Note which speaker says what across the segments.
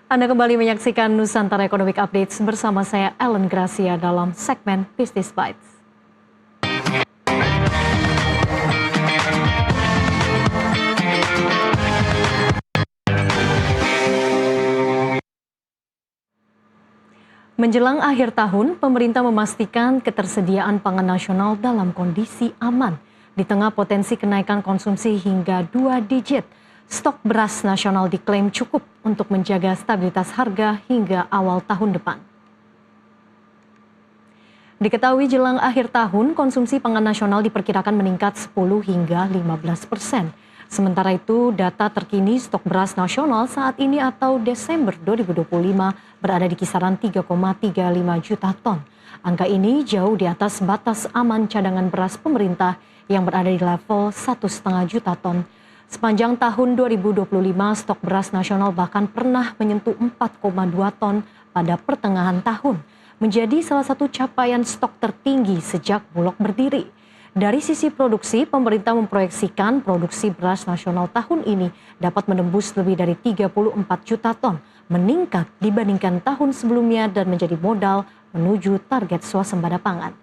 Speaker 1: Anda kembali menyaksikan Nusantara Economic Updates bersama saya Ellen Gracia dalam segmen Business Bites. Menjelang akhir tahun, pemerintah memastikan ketersediaan pangan nasional dalam kondisi aman. Di tengah potensi kenaikan konsumsi hingga 2 digit, stok beras nasional diklaim cukup untuk menjaga stabilitas harga hingga awal tahun depan. Diketahui jelang akhir tahun, konsumsi pangan nasional diperkirakan meningkat 10 hingga 15%. Sementara itu, data terkini stok beras nasional saat ini atau Desember 2025 berada di kisaran 3,35 juta ton. Angka ini jauh di atas batas aman cadangan beras pemerintah yang berada di level 1,5 juta ton. Sepanjang tahun 2025, stok beras nasional bahkan pernah menyentuh 4,2 ton pada pertengahan tahun, menjadi salah satu capaian stok tertinggi sejak Bulog berdiri. Dari sisi produksi, pemerintah memproyeksikan produksi beras nasional tahun ini dapat menembus lebih dari 34 juta ton, meningkat dibandingkan tahun sebelumnya dan menjadi modal menuju target swasembada pangan.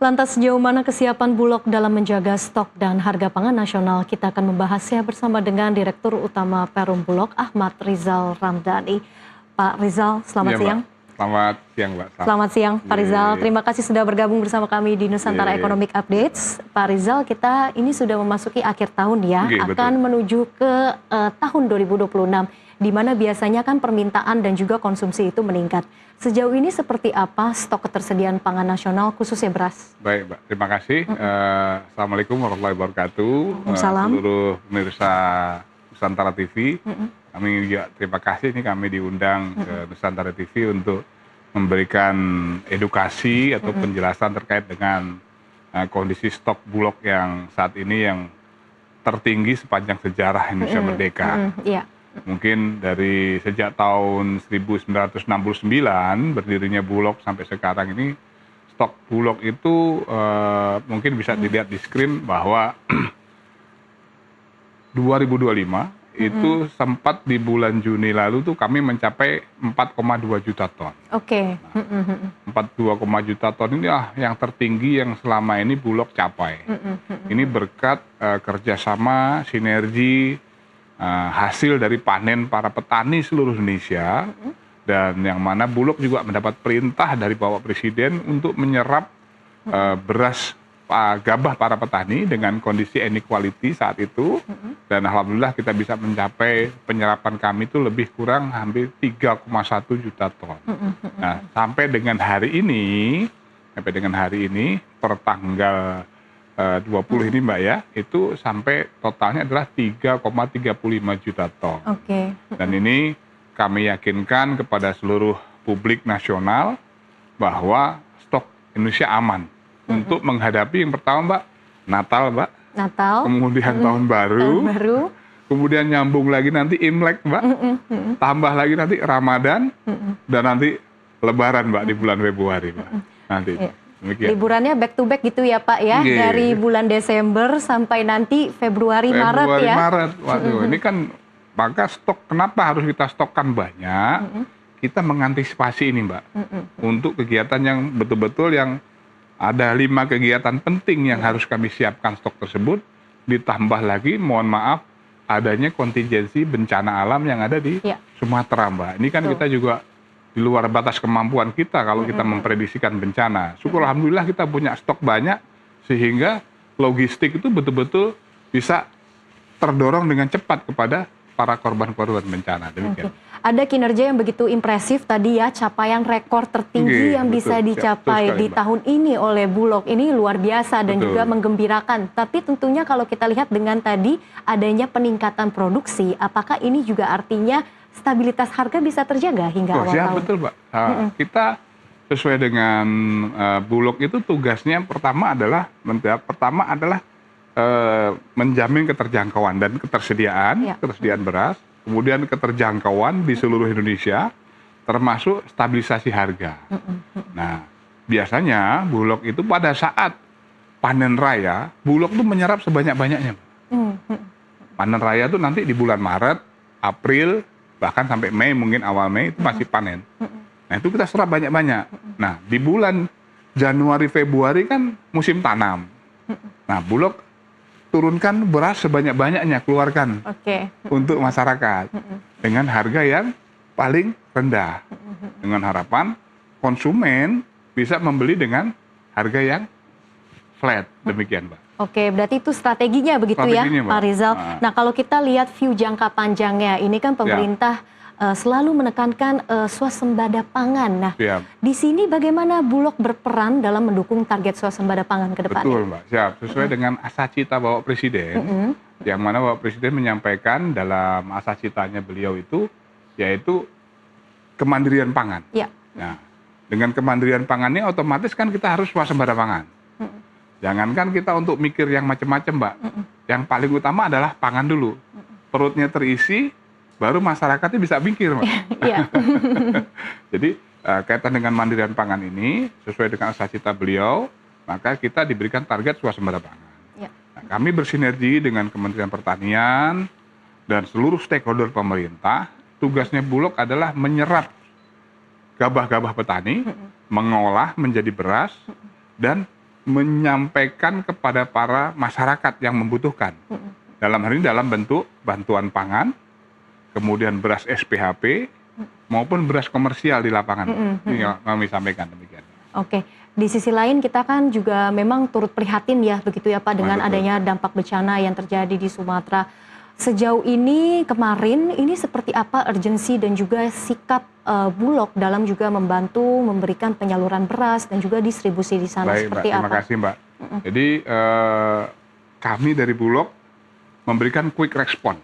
Speaker 1: Lantas sejauh mana kesiapan Bulog dalam menjaga stok dan harga pangan nasional? Kita akan membahasnya bersama dengan Direktur Utama Perum Bulog, Ahmad Rizal Ramdhani. Pak Rizal, selamat siang.
Speaker 2: Selamat siang, Mbak.
Speaker 1: Selamat siang, Pak Rizal. Terima kasih sudah bergabung bersama kami di Nusantara Economic Updates. Pak Rizal, kita ini sudah memasuki akhir tahun ya, akan menuju ke tahun 2026, di mana biasanya kan permintaan dan juga konsumsi itu meningkat. Sejauh ini seperti apa stok ketersediaan pangan nasional khususnya beras?
Speaker 2: Baik, Mbak. Terima kasih. Assalamualaikum warahmatullahi wabarakatuh. Seluruh pemirsa Nusantara TV. Kami juga terima kasih nih kami diundang ke Nusantara TV untuk memberikan edukasi atau penjelasan terkait dengan kondisi stok Bulog yang saat ini yang tertinggi sepanjang sejarah Indonesia merdeka. Mungkin dari sejak tahun 1969 berdirinya Bulog sampai sekarang ini, stok Bulog itu mungkin bisa dilihat di screen bahwa 2025 itu sempat di bulan Juni lalu tuh kami mencapai 4,2 juta ton.
Speaker 1: Oke.
Speaker 2: 42,2 juta ton ini yang tertinggi yang selama ini Bulog capai. Ini berkat kerjasama, sinergi, hasil dari panen para petani seluruh Indonesia, dan yang mana Bulog juga mendapat perintah dari Bapak Presiden untuk menyerap beras gabah para petani dengan kondisi inequality saat itu, dan alhamdulillah kita bisa mencapai penyerapan kami itu lebih kurang hampir 3,1 juta ton. Nah, sampai dengan hari ini per tanggal 20 ini Mbak ya, itu sampai totalnya adalah 3,35 juta ton. Dan ini kami yakinkan kepada seluruh publik nasional bahwa stok Indonesia aman untuk menghadapi yang pertama Mbak, Natal Mbak. Kemudian tahun baru. Kemudian nyambung lagi nanti Imlek Mbak. Tambah lagi nanti Ramadan dan nanti Lebaran Mbak di bulan Februari Mbak. Nanti.
Speaker 1: Liburannya back to back gitu ya Pak ya, dari bulan Desember sampai nanti Februari Maret ya.
Speaker 2: Waduh, ini kan maka stok, kenapa harus kita stokkan banyak? Kita mengantisipasi ini Mbak, untuk kegiatan yang betul-betul yang ada 5 kegiatan penting yang harus kami siapkan stok tersebut, ditambah lagi mohon maaf adanya kontingensi bencana alam yang ada di Sumatera Mbak. Ini kan kita juga di luar batas kemampuan kita kalau kita memprediksikan bencana. Syukur alhamdulillah kita punya stok banyak sehingga logistik itu betul-betul bisa terdorong dengan cepat kepada para korban-korban bencana. Demikian.
Speaker 1: Ada kinerja yang begitu impresif tadi ya, capaian rekor tertinggi yang bisa dicapai di tahun ini oleh Bulog. Ini luar biasa dan juga menggembirakan. Tapi tentunya kalau kita lihat dengan tadi adanya peningkatan produksi, apakah ini juga artinya stabilitas harga bisa terjaga hingga awal tahun?
Speaker 2: Betul Mbak. Kita sesuai dengan Bulog itu tugasnya pertama adalah menjamin keterjangkauan dan ketersediaan beras, kemudian keterjangkauan di seluruh Indonesia, termasuk stabilisasi harga. Nah, biasanya Bulog itu pada saat panen raya, Bulog tuh menyerap sebanyak-banyaknya. Panen raya tuh nanti di bulan Maret, April, bahkan sampai Mei, mungkin awal Mei itu masih panen. Nah itu kita serap banyak-banyak. Nah di bulan Januari, Februari kan musim tanam. Nah Bulog turunkan beras sebanyak-banyaknya, keluarkan untuk masyarakat dengan harga yang paling rendah. Dengan harapan konsumen bisa membeli dengan harga yang flat, demikian Mbak.
Speaker 1: Oke, berarti itu strateginya begitu
Speaker 2: Strateginya,
Speaker 1: ya,
Speaker 2: Mbak.
Speaker 1: Pak Rizal.
Speaker 2: Nah,
Speaker 1: kalau kita lihat view jangka panjangnya, ini kan pemerintah selalu menekankan swasembada pangan. Nah, di sini bagaimana Bulog berperan dalam mendukung target swasembada pangan ke depan?
Speaker 2: Betul, Mbak. Siap. Sesuai dengan asacita Bapak Presiden, yang mana Bapak Presiden menyampaikan dalam asacitanya beliau itu, yaitu kemandirian pangan. Nah, dengan kemandirian pangan ini otomatis kan kita harus swasembada pangan. Jangankan kita untuk mikir yang macam-macam, Mbak. Yang paling utama adalah pangan dulu. Perutnya terisi, baru masyarakatnya bisa mikir, Mbak. Jadi kaitan dengan mandirian pangan ini, sesuai dengan asasita beliau, maka kita diberikan target swasembada pangan. Nah, kami bersinergi dengan Kementerian Pertanian dan seluruh stakeholder pemerintah. Tugasnya Bulog adalah menyerap gabah-gabah petani, mengolah menjadi beras, dan menyampaikan kepada para masyarakat yang membutuhkan. Dalam hal ini dalam bentuk bantuan pangan, kemudian beras SPHP, maupun beras komersial di lapangan. Ini kami sampaikan demikian.
Speaker 1: Oke, di sisi lain kita kan juga memang turut prihatin ya, begitu ya Pak, dengan adanya dampak bencana yang terjadi di Sumatera. Sejauh ini kemarin ini seperti apa urgensi dan juga sikap Bulog dalam juga membantu memberikan penyaluran beras dan juga distribusi di sana?
Speaker 2: Baik,
Speaker 1: seperti
Speaker 2: Mbak, terima kasih Mbak. Jadi kami dari Bulog memberikan quick response.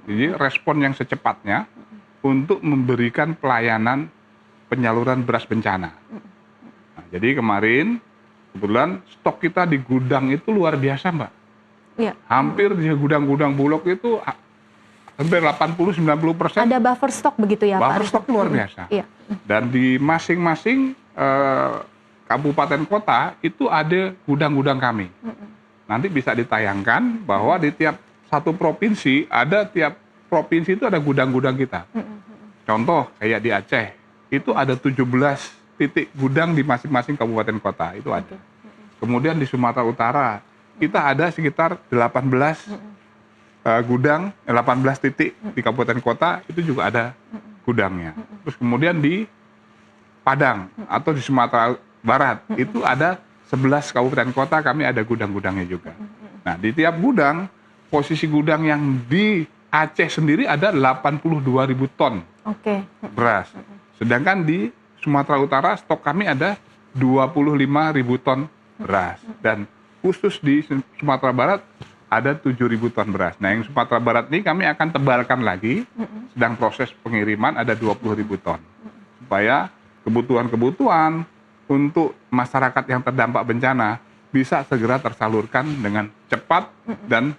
Speaker 2: Jadi respon yang secepatnya untuk memberikan pelayanan penyaluran beras bencana. Nah, jadi kemarin kebetulan stok kita di gudang itu luar biasa, Mbak. Hampir di gudang-gudang Bulog itu hampir 80-90%.
Speaker 1: Ada buffer stok begitu ya, Pak?
Speaker 2: Buffer stok luar biasa. Dan di masing-masing kabupaten kota itu ada gudang-gudang kami. Nanti bisa ditayangkan bahwa di tiap satu provinsi, tiap provinsi itu ada gudang-gudang kita. Contoh kayak di Aceh, itu ada 17 titik gudang di masing-masing kabupaten kota, itu ada. Kemudian di Sumatera Utara, kita ada sekitar 18 gudang, 18 titik di kabupaten kota, itu juga ada gudangnya. Terus kemudian di Padang atau di Sumatera Barat, itu ada 11 kabupaten kota, kami ada gudang-gudangnya juga. Nah, di tiap gudang, posisi gudang yang di Aceh sendiri ada 82.000 ton beras. Sedangkan di Sumatera Utara stok kami ada 25.000 ton beras. Dan khusus di Sumatera Barat ada 7.000 ton beras. Nah yang Sumatera Barat ini kami akan tebalkan lagi, sedang proses pengiriman ada 20.000 ton. Supaya kebutuhan-kebutuhan untuk masyarakat yang terdampak bencana bisa segera tersalurkan dengan cepat dan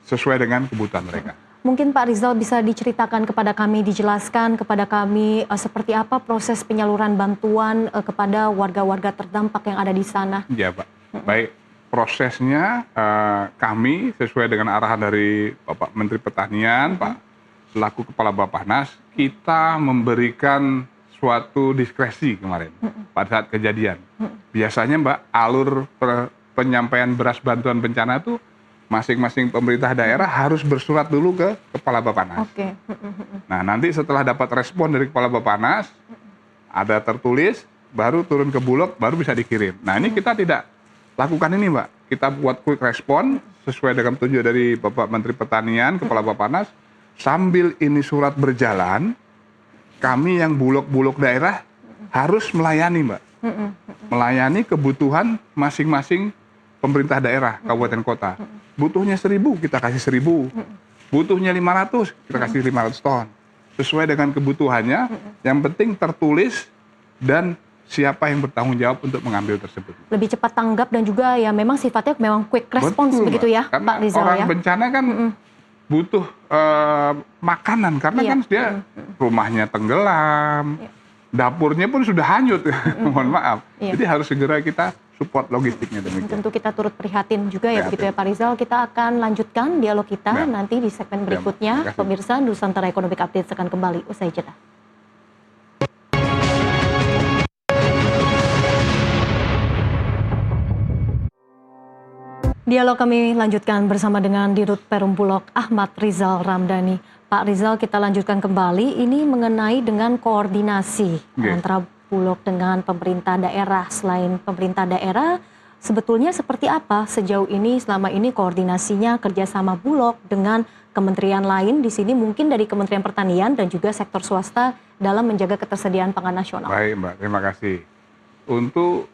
Speaker 2: sesuai dengan kebutuhan mereka.
Speaker 1: Mungkin Pak Rizal bisa diceritakan kepada kami, dijelaskan kepada kami seperti apa proses penyaluran bantuan kepada warga-warga terdampak yang ada di sana.
Speaker 2: Ya Pak, baik. Prosesnya kami sesuai dengan arahan dari Bapak Menteri Pertanian, Pak selaku Kepala Bappenas, kita memberikan suatu diskresi kemarin pada saat kejadian. Biasanya Mbak, alur penyampaian beras bantuan bencana itu masing-masing pemerintah daerah harus bersurat dulu ke Kepala Bappenas. Nah nanti setelah dapat respon dari Kepala Bappenas, ada tertulis, baru turun ke Bulog, baru bisa dikirim. Nah ini kita tidak lakukan ini Mbak, kita buat quick respon sesuai dengan petunjuk dari Bapak Menteri Pertanian, Kepala Bappenas, sambil ini surat berjalan, kami yang Bulog-Bulog daerah harus melayani Mbak, melayani kebutuhan masing-masing pemerintah daerah, kabupaten kota. Butuhnya 1.000, kita kasih 1.000. Butuhnya 500, kita kasih 500 ton. Sesuai dengan kebutuhannya, yang penting tertulis dan siapa yang bertanggung jawab untuk mengambil tersebut. Lebih cepat tanggap dan juga ya memang sifatnya memang quick response. Betul, begitu ya Pak Rizal ya. Orang bencana kan butuh makanan karena kan dia rumahnya tenggelam, dapurnya pun sudah hanyut, mohon maaf. Jadi harus segera kita support logistiknya demikian.
Speaker 1: Tentu kita turut prihatin juga ya begitu ya Pak Rizal. Kita akan lanjutkan dialog kita nanti di segmen berikutnya. Pemirsa, Nusantara Economic Update akan kembali usai jeda. Dialog kami lanjutkan bersama dengan Dirut Perum Bulog Ahmad Rizal Ramdhani. Pak Rizal, kita lanjutkan kembali ini mengenai dengan koordinasi antara Bulog dengan pemerintah daerah. Selain pemerintah daerah, sebetulnya seperti apa sejauh ini selama ini koordinasinya kerjasama Bulog dengan kementerian lain di sini mungkin dari Kementerian Pertanian dan juga sektor swasta dalam menjaga ketersediaan pangan nasional?
Speaker 2: Baik Mbak, terima kasih. Untuk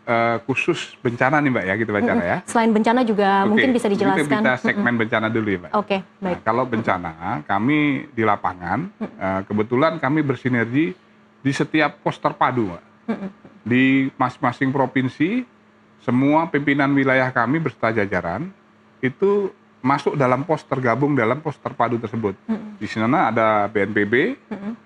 Speaker 2: khusus bencana nih Mbak ya, kita baca ya.
Speaker 1: Selain bencana juga mungkin bisa dijelaskan.
Speaker 2: Kita segmen bencana dulu ya Mbak.
Speaker 1: Oke, baik.
Speaker 2: Nah, kalau bencana, kami di lapangan, kebetulan kami bersinergi di setiap pos terpadu Mbak. Di masing-masing provinsi, semua pimpinan wilayah kami beserta jajaran, itu masuk dalam pos tergabung dalam pos terpadu tersebut. Di sana ada BNPB,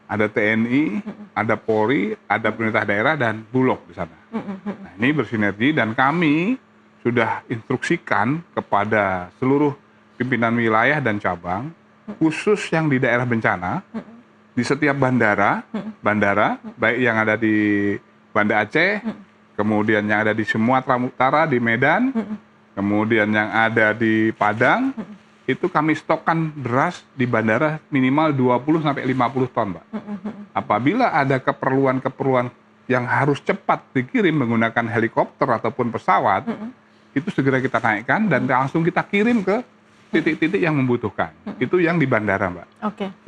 Speaker 2: ada TNI, ada Polri, ada pemerintah daerah dan Bulog di sana. Nah, ini bersinergi dan kami sudah instruksikan kepada seluruh pimpinan wilayah dan cabang, khusus yang di daerah bencana, di setiap bandara, baik yang ada di Banda Aceh, kemudian yang ada di Sumatera Utara, di Medan, kemudian yang ada di Padang, itu kami stokkan beras di bandara minimal 20-50 ton, Mbak. Apabila ada keperluan-keperluan yang harus cepat dikirim menggunakan helikopter ataupun pesawat, itu segera kita naikkan dan langsung kita kirim ke titik-titik yang membutuhkan. Itu yang di bandara, Mbak.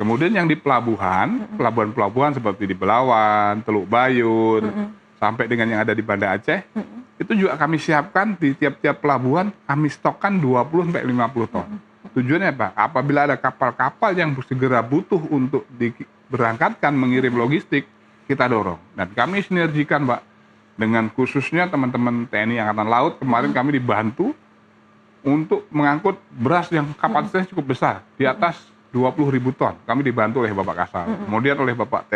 Speaker 2: Kemudian yang di pelabuhan, pelabuhan-pelabuhan seperti di Belawan, Teluk Bayur, sampai dengan yang ada di Banda Aceh, itu juga kami siapkan di tiap-tiap pelabuhan, kami stokkan 20-50 ton. Tujuannya apa? Apabila ada kapal-kapal yang segera butuh untuk diberangkatkan mengirim logistik, kita dorong. Dan kami sinergikan, Mbak, dengan khususnya teman-teman TNI Angkatan Laut, kemarin kami dibantu untuk mengangkut beras yang kapasitasnya cukup besar, di atas 20.000 ton. Kami dibantu oleh Bapak Kasau. Kemudian oleh Bapak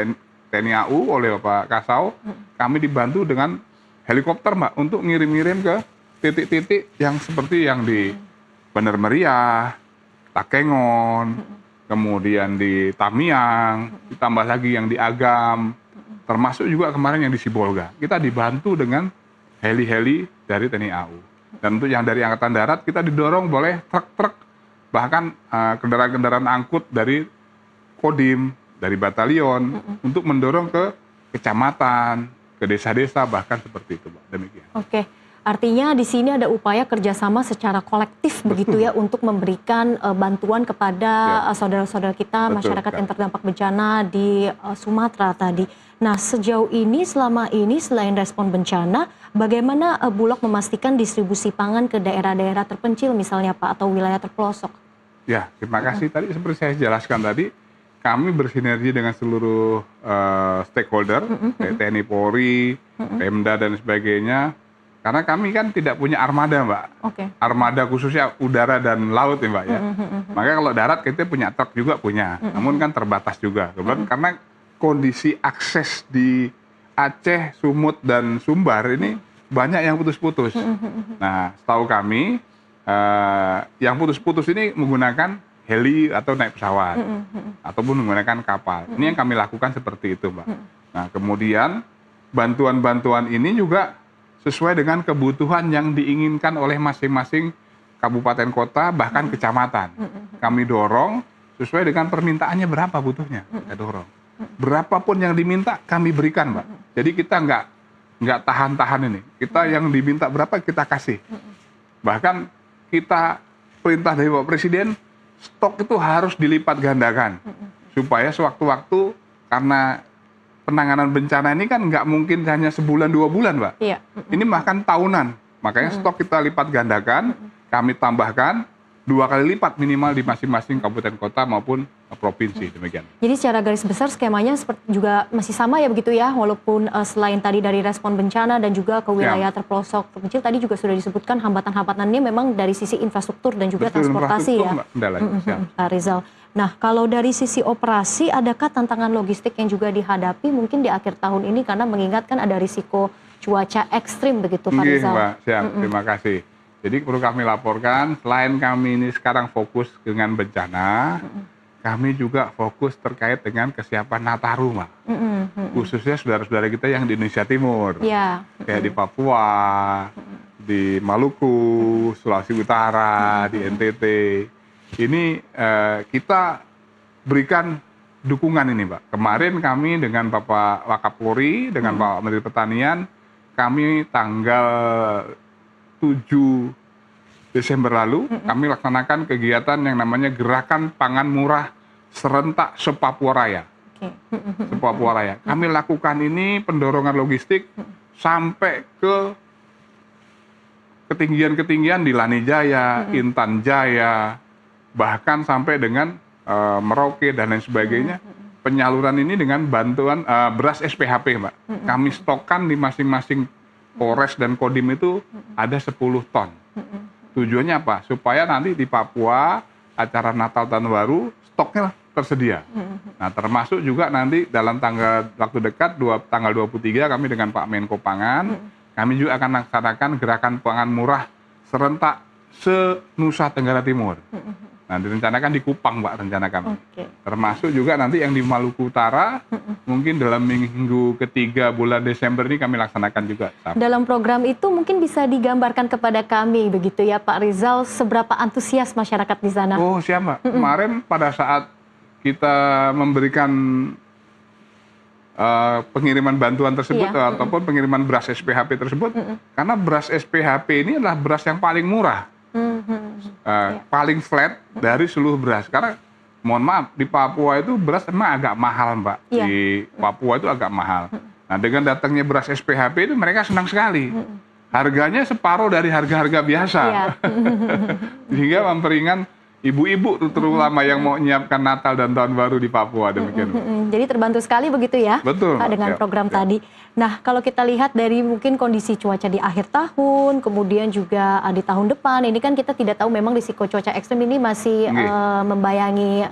Speaker 2: TNI AU, oleh Bapak Kasau, kami dibantu dengan helikopter, Mbak, untuk ngirim-ngirim ke titik-titik yang seperti yang di Bener Meriah, Takengon, kemudian di Tamiang, ditambah lagi yang di Agam, termasuk juga kemarin yang di Sibolga. Kita dibantu dengan heli-heli dari TNI AU. Dan untuk yang dari Angkatan Darat, kita didorong boleh truk-truk, bahkan kendaraan-kendaraan angkut dari Kodim, dari batalion, untuk mendorong ke kecamatan, ke desa-desa, bahkan seperti itu, Mbak. Demikian.
Speaker 1: Oke. Artinya di sini ada upaya kerjasama secara kolektif begitu ya untuk memberikan bantuan kepada saudara-saudara kita, masyarakat yang terdampak bencana di Sumatera tadi. Nah, sejauh ini selama ini selain respon bencana, bagaimana Bulog memastikan distribusi pangan ke daerah-daerah terpencil misalnya Pak atau wilayah terpelosok?
Speaker 2: Ya, terima kasih. Tadi seperti saya jelaskan tadi, kami bersinergi dengan seluruh stakeholder, TNI Polri, Pemda dan sebagainya. Karena kami kan tidak punya armada, Mbak. Armada khususnya udara dan laut ya, Mbak ya. Makanya kalau darat kita punya truk juga punya, namun kan terbatas juga. Karena kondisi akses di Aceh, Sumut dan Sumbar ini banyak yang putus-putus. Nah, setahu kami yang putus-putus ini menggunakan heli atau naik pesawat ataupun menggunakan kapal. Ini yang kami lakukan seperti itu, Mbak. Nah, kemudian bantuan-bantuan ini juga sesuai dengan kebutuhan yang diinginkan oleh masing-masing kabupaten kota, bahkan kecamatan. Kami dorong sesuai dengan permintaannya berapa butuhnya, kita dorong. Berapapun yang diminta kami berikan, Mbak. Jadi kita nggak tahan-tahan ini. Kita yang diminta berapa kita kasih. Bahkan kita perintah dari Bapak Presiden, stok itu harus dilipat gandakan. Supaya sewaktu-waktu, karena penanganan bencana ini kan nggak mungkin hanya sebulan 2 bulan, Mbak.
Speaker 1: Iya.
Speaker 2: Ini bahkan tahunan. Makanya stok kita lipat gandakan, kami tambahkan 2 kali lipat minimal di masing-masing kabupaten kota maupun provinsi, demikian.
Speaker 1: Jadi secara garis besar skemanya juga masih sama ya begitu ya, walaupun selain tadi dari respon bencana dan juga ke wilayah terpelosok terpencil, tadi juga sudah disebutkan hambatan-hambatannya memang dari sisi infrastruktur dan juga transportasi ya. Pak Rizal. Nah, kalau dari sisi operasi, adakah tantangan logistik yang juga dihadapi mungkin di akhir tahun ini karena mengingatkan ada risiko cuaca ekstrim begitu Pak
Speaker 2: Nggih,
Speaker 1: Rizal.
Speaker 2: Mbak, siap. Terima kasih. Jadi perlu kami laporkan, selain kami ini sekarang fokus dengan bencana, kami juga fokus terkait dengan kesiapan Nataru, Mbak. Khususnya saudara-saudara kita yang di Indonesia Timur,
Speaker 1: Ya.
Speaker 2: kayak di Papua, di Maluku, Sulawesi Utara, di NTT. Ini kita berikan dukungan ini, Pak. Kemarin kami dengan Bapak Wakapolri, dengan Pak Menteri Pertanian, kami tanggal 7 Desember lalu, kami laksanakan kegiatan yang namanya Gerakan Pangan Murah Serentak se-Papua Raya.
Speaker 1: Oke.
Speaker 2: Se-Papua Raya. Kami lakukan ini pendorongan logistik sampai ke ketinggian-ketinggian di Lani Jaya, Intan Jaya, bahkan sampai dengan Merauke dan lain sebagainya. Penyaluran ini dengan bantuan beras SPHP, Mbak. Kami stokkan di masing-masing Polres dan Kodim itu ada 10 ton. Tujuannya apa? Supaya nanti di Papua acara Natal Tahun Baru stoknya tersedia. Nah, termasuk juga nanti dalam waktu dekat tanggal 23 kami dengan Pak Menko Pangan, kami juga akan laksanakan gerakan pangan murah serentak se-Nusa Tenggara Timur. Nah, direncanakan di Kupang, Pak, rencana kami. Termasuk juga nanti yang di Maluku Utara, mungkin dalam minggu ketiga bulan Desember ini kami laksanakan juga.
Speaker 1: Dalam program itu mungkin bisa digambarkan kepada kami begitu ya Pak Rizal, seberapa antusias masyarakat di sana?
Speaker 2: Oh, siap, Mbak. Kemarin pada saat kita memberikan pengiriman bantuan tersebut ataupun pengiriman beras SPHP tersebut, karena beras SPHP ini adalah beras yang paling murah. Paling flat dari seluruh beras. Karena mohon maaf, di Papua itu beras memang agak mahal, Mbak. Di Papua itu agak mahal. Nah, dengan datangnya beras SPHP itu mereka senang sekali. Harganya separuh dari harga-harga biasa. Sehingga memperingan ibu-ibu terutama yang mau menyiapkan Natal dan Tahun Baru di Papua, demikian.
Speaker 1: Jadi terbantu sekali begitu ya,
Speaker 2: betul,
Speaker 1: Pak, dengan program tadi. Nah, kalau kita lihat dari mungkin kondisi cuaca di akhir tahun, kemudian juga di tahun depan, ini kan kita tidak tahu memang risiko cuaca ekstrem ini masih membayangi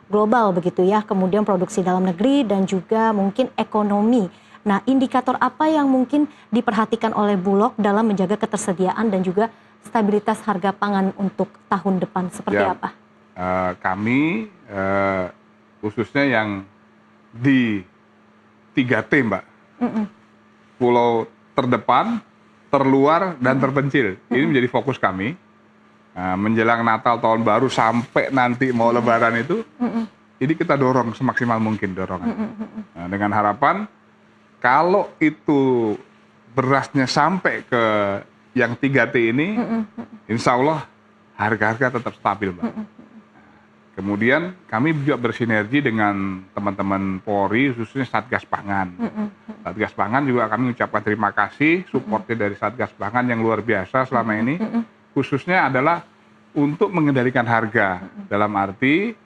Speaker 1: global begitu ya, kemudian produksi dalam negeri dan juga mungkin ekonomi. Nah, indikator apa yang mungkin diperhatikan oleh Bulog dalam menjaga ketersediaan dan juga stabilitas harga pangan untuk tahun depan seperti apa?
Speaker 2: Kami khususnya yang di 3T, Mbak. Pulau terdepan, terluar, dan terpencil. Ini menjadi fokus kami. Menjelang Natal, Tahun Baru, sampai nanti mau Lebaran itu, jadi kita dorong semaksimal mungkin dorongan. Dengan harapan, kalau itu berasnya sampai ke yang 3T ini, insya Allah harga-harga tetap stabil, Mbak. Kemudian kami juga bersinergi dengan teman-teman Polri, khususnya Satgas Pangan. Satgas Pangan juga kami ucapkan terima kasih, supportnya dari Satgas Pangan yang luar biasa selama ini, khususnya adalah untuk mengendalikan harga. Dalam arti,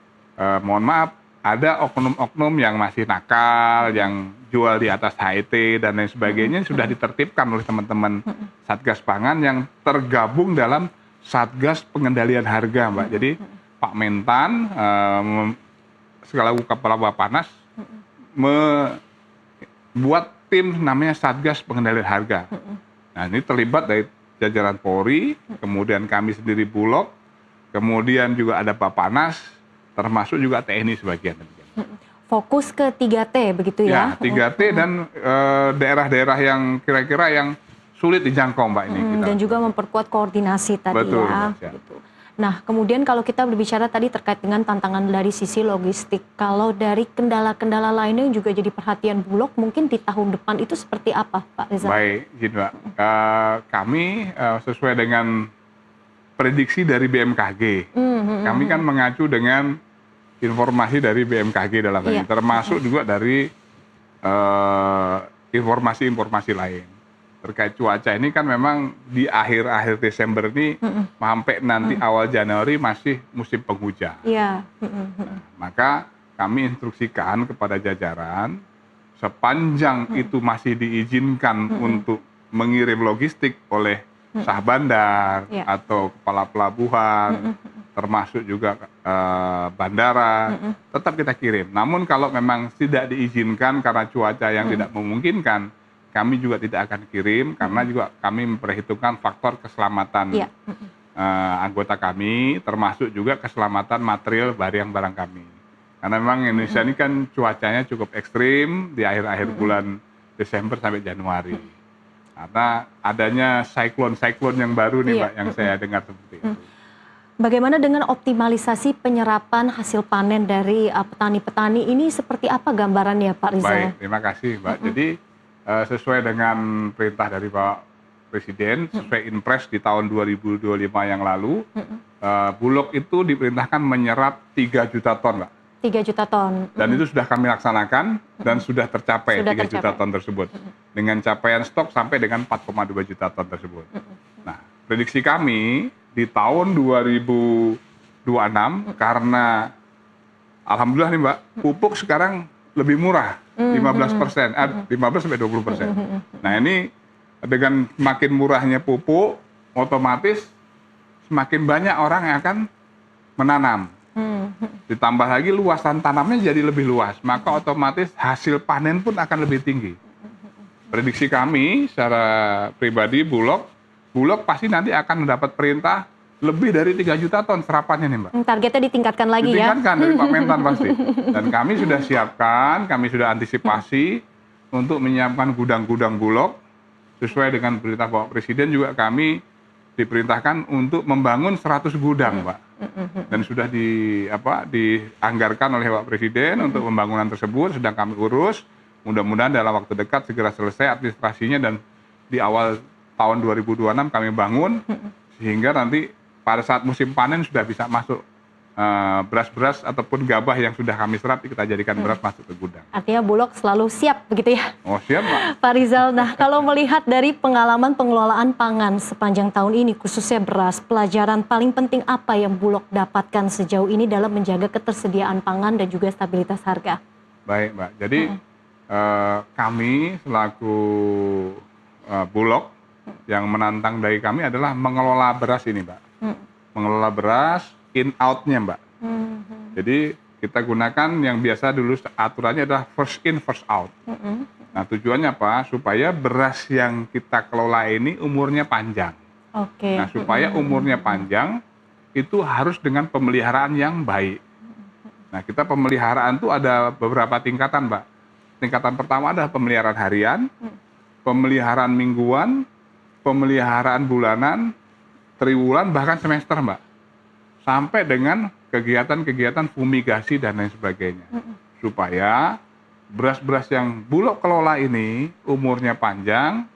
Speaker 2: mohon maaf, ada oknum-oknum yang masih nakal, yang jual di atas HET dan lain sebagainya, sudah ditertibkan oleh teman-teman Satgas Pangan yang tergabung dalam Satgas Pengendalian Harga, Mbak. Jadi Pak Mentan, sekaligus Kepala Bappenas, membuat tim namanya Satgas Pengendalian Harga. Nah, ini terlibat dari jajaran Polri, kemudian kami sendiri Bulog, kemudian juga ada Bappenas, termasuk juga TNI sebagian.
Speaker 1: Fokus ke 3T begitu ya?
Speaker 2: Ya, 3T dan daerah-daerah yang kira-kira yang sulit dijangkau, Mbak, ini.
Speaker 1: Dan juga memperkuat koordinasi tadi.
Speaker 2: Betul,
Speaker 1: ya. Gitu. Nah, kemudian kalau kita berbicara tadi terkait dengan tantangan dari sisi logistik, kalau dari kendala-kendala lainnya yang juga jadi perhatian Bulog, mungkin di tahun depan itu seperti apa, Pak Reza?
Speaker 2: Baik, izin, Mbak. Kami sesuai dengan prediksi dari BMKG, kami kan mengacu dengan informasi dari BMKG dalam hal ini, termasuk juga dari informasi-informasi lain. Terkait cuaca ini kan memang di akhir-akhir Desember ini sampai nanti awal Januari masih musim penghujan. Maka kami instruksikan kepada jajaran, sepanjang itu masih diizinkan untuk mengirim logistik oleh sah bandar atau kepala pelabuhan, termasuk juga bandara, tetap kita kirim. Namun kalau memang tidak diizinkan karena cuaca yang tidak memungkinkan, kami juga tidak akan kirim karena juga kami memperhitungkan faktor keselamatan anggota kami, termasuk juga keselamatan material barang kami. Karena memang Indonesia ini kan cuacanya cukup ekstrim di akhir-akhir bulan Desember sampai Januari. Karena adanya siklon yang baru nih Mbak, yang saya dengar seperti itu.
Speaker 1: Bagaimana dengan optimalisasi penyerapan hasil panen dari petani-petani ini, seperti apa gambarannya Pak Rizal?
Speaker 2: Baik, terima kasih Mbak. Jadi sesuai dengan perintah dari Pak Presiden, sesuai Inpres di tahun 2025 yang lalu, Bulog itu diperintahkan menyerap 3 juta ton Mbak.
Speaker 1: 3 juta ton.
Speaker 2: Dan itu sudah kami laksanakan dan sudah tercapai 3 juta ton tersebut. Dengan capaian stok sampai dengan 4,2 juta ton tersebut. Nah, prediksi kami di tahun 2026 karena alhamdulillah nih Mbak, pupuk sekarang lebih murah, 15%, 15-20%. Nah ini dengan makin murahnya pupuk, otomatis semakin banyak orang yang akan menanam. Ditambah lagi luasan tanamnya jadi lebih luas, maka otomatis hasil panen pun akan lebih tinggi. Prediksi kami secara pribadi Bulog pasti nanti akan mendapat perintah lebih dari 3 juta ton serapannya nih Mbak.
Speaker 1: Targetnya ditingkatkan lagi ya?
Speaker 2: Ditingkatkan dari Pak Mentan pasti. Dan kami sudah siapkan, kami sudah antisipasi untuk menyiapkan gudang-gudang Bulog. Sesuai dengan perintah Bapak Presiden juga kami diperintahkan untuk membangun 100 gudang Mbak. Dan sudah dianggarkan oleh Bapak Presiden untuk pembangunan tersebut, sedang kami urus. Mudah-mudahan dalam waktu dekat segera selesai administrasinya dan di awal tahun 2026 kami bangun, sehingga nanti pada saat musim panen sudah bisa masuk beras-beras ataupun gabah yang sudah kami serap, kita jadikan beras masuk ke gudang.
Speaker 1: Artinya Bulog selalu siap begitu ya?
Speaker 2: Oh siap Pak.
Speaker 1: Pak Rizal, nah kalau melihat dari pengalaman pengelolaan pangan sepanjang tahun ini, khususnya beras, pelajaran paling penting apa yang Bulog dapatkan sejauh ini dalam menjaga ketersediaan pangan dan juga stabilitas harga?
Speaker 2: Baik Mbak, jadi kami selaku Bulog, yang menantang dari kami adalah mengelola beras ini Mbak. Mengelola beras in out-nya Mbak. Jadi kita gunakan yang biasa dulu aturannya adalah first in first out. Nah tujuannya apa? Supaya beras yang kita kelola ini umurnya panjang. Nah supaya umurnya panjang itu harus dengan pemeliharaan yang baik. Nah kita pemeliharaan itu ada beberapa tingkatan Mbak. Tingkatan pertama adalah pemeliharaan harian, pemeliharaan mingguan, pemeliharaan bulanan, triwulan, bahkan semester Mbak. Sampai dengan kegiatan-kegiatan fumigasi dan lain sebagainya. Supaya beras-beras yang Bulog kelola ini umurnya panjang,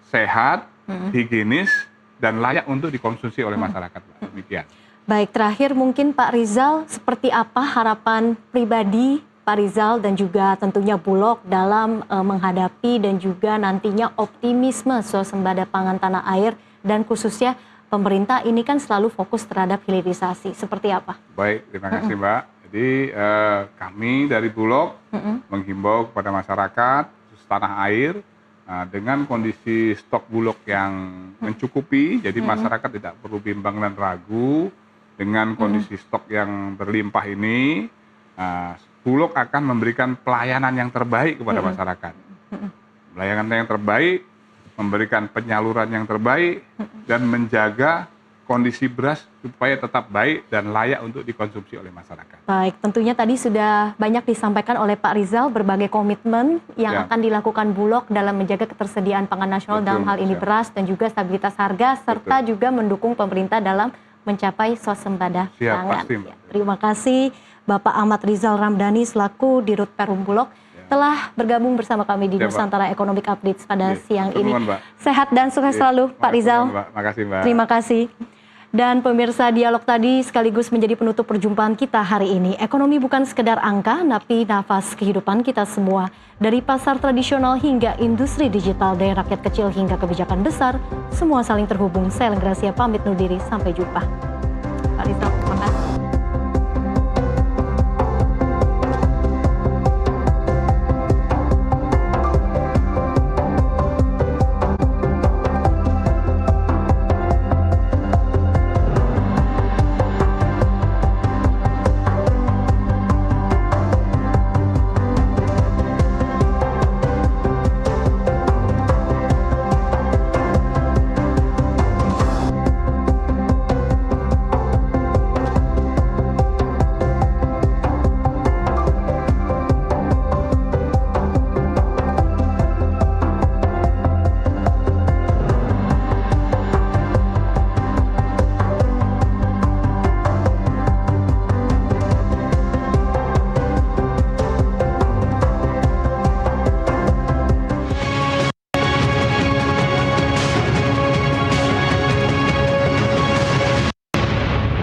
Speaker 2: sehat, higienis, dan layak untuk dikonsumsi oleh masyarakat. Demikian.
Speaker 1: Baik, terakhir mungkin Pak Rizal, seperti apa harapan pribadi Pak Rizal dan juga tentunya Bulog dalam menghadapi dan juga nantinya optimisme swasembada pangan tanah air, dan khususnya pemerintah ini kan selalu fokus terhadap hilirisasi, seperti apa?
Speaker 2: Baik, terima kasih Mbak. Jadi kami dari Bulog menghimbau kepada masyarakat tanah air dengan kondisi stok Bulog yang mencukupi, jadi masyarakat tidak perlu bimbang dan ragu dengan kondisi stok yang berlimpah ini. Bulog akan memberikan pelayanan yang terbaik kepada masyarakat. Pelayanan yang terbaik, memberikan penyaluran yang terbaik, dan menjaga kondisi beras supaya tetap baik dan layak untuk dikonsumsi oleh masyarakat.
Speaker 1: Baik, tentunya tadi sudah banyak disampaikan oleh Pak Rizal berbagai komitmen yang akan dilakukan Bulog dalam menjaga ketersediaan pangan nasional, dalam hal ini beras dan juga stabilitas harga, serta juga mendukung pemerintah dalam mencapai swasembada pangan.
Speaker 2: Pasti, Mbak.
Speaker 1: Terima kasih Bapak Ahmad Rizal Ramdhani selaku Dirut Perum Bulog telah bergabung bersama kami di Nusantara Economic Updates pada siang ini.
Speaker 2: Mbak.
Speaker 1: Sehat dan sukses selalu Pak Rizal.
Speaker 2: Makasih Mbak.
Speaker 1: Terima kasih. Dan pemirsa, dialog tadi sekaligus menjadi penutup perjumpaan kita hari ini. Ekonomi bukan sekedar angka, tapi nafas kehidupan kita semua. Dari pasar tradisional hingga industri digital, dari rakyat kecil hingga kebijakan besar, semua saling terhubung. Saya Lenggracia pamit undur diri, sampai jumpa. Pak Rizal.